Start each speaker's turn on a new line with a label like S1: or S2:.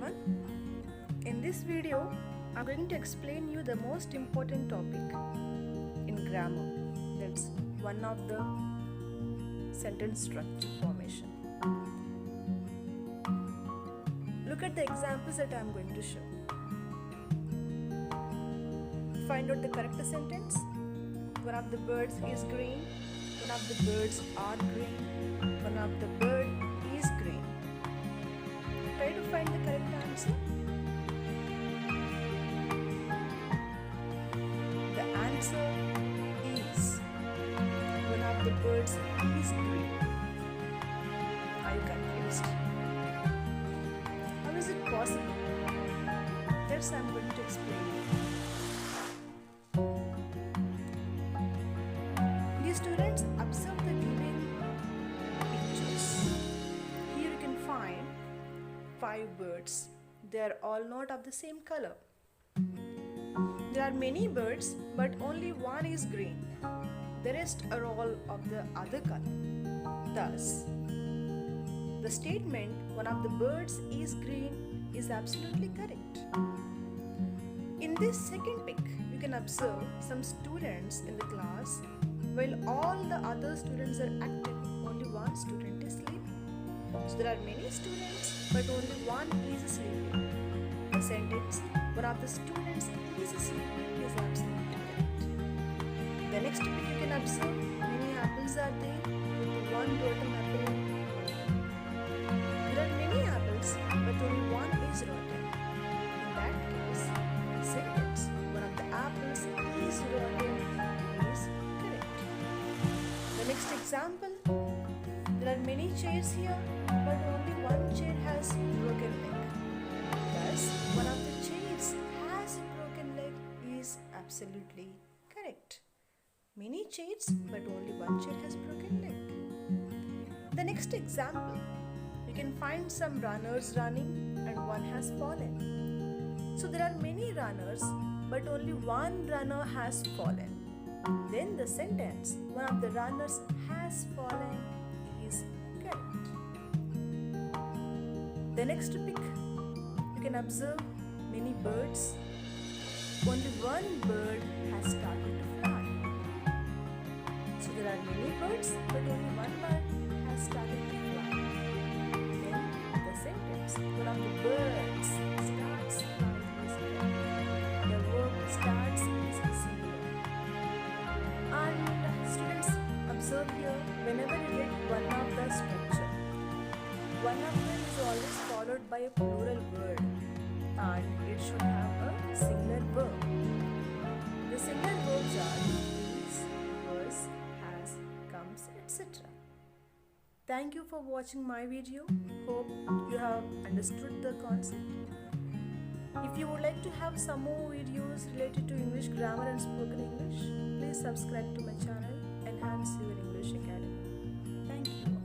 S1: everyone. In this video, I'm going to explain you the most important topic in grammar. That's one of the sentence structure formation. Look at the examples that I'm going to show. Find out the correct sentence. One of the birds is green. One of the birds are green. One of the bird is green. Try to find the correct answer. The answer is one of the birds is green. Are you confused? How is it possible? That's I'm going to explain you. Dear students, observe the given pictures. Here you can find 5 birds. They are all not of the same color. There are many birds, but only one is green. The rest are all of the other color. Thus, the statement one of the birds is green is absolutely correct. In this second pic, you can observe some students in the class. While all the other students are active, only one student is sleeping. So there are many students, but only one is sleeping. The sentence, one of the students is sleeping is absolutely correct. The next pic you can observe, many apples are there with one rotten apple. There are many apples, but only one is rotten. In that case, the sentence, one of the apples is rotten is correct. The next example, there are many chairs here, but only one chair has broken leg. Thus, one of the chairs has broken leg is absolutely correct. Many chairs, but only one chair has broken leg. The next example, you can find some runners running and one has fallen. So there are many runners, but only one runner has fallen. Then the sentence, one of the runners has fallen is correct. The next pic, you can observe many birds. Only one bird has started to fly. So there are many birds, but only one bird has started to fly. Then the sentence, one of the birds starts flying is correct. The verb starts is singular. And students, observe here, whenever you get one of the structure, one of them is always followed by a plural word and it should have a singular verb. The singular verbs are is, was, has, comes, etc. Thank you for watching my video. Hope you have understood the concept. If you would like to have some more videos related to English grammar and spoken English, please subscribe to my channel, Enhance Your English Academy. Thank you.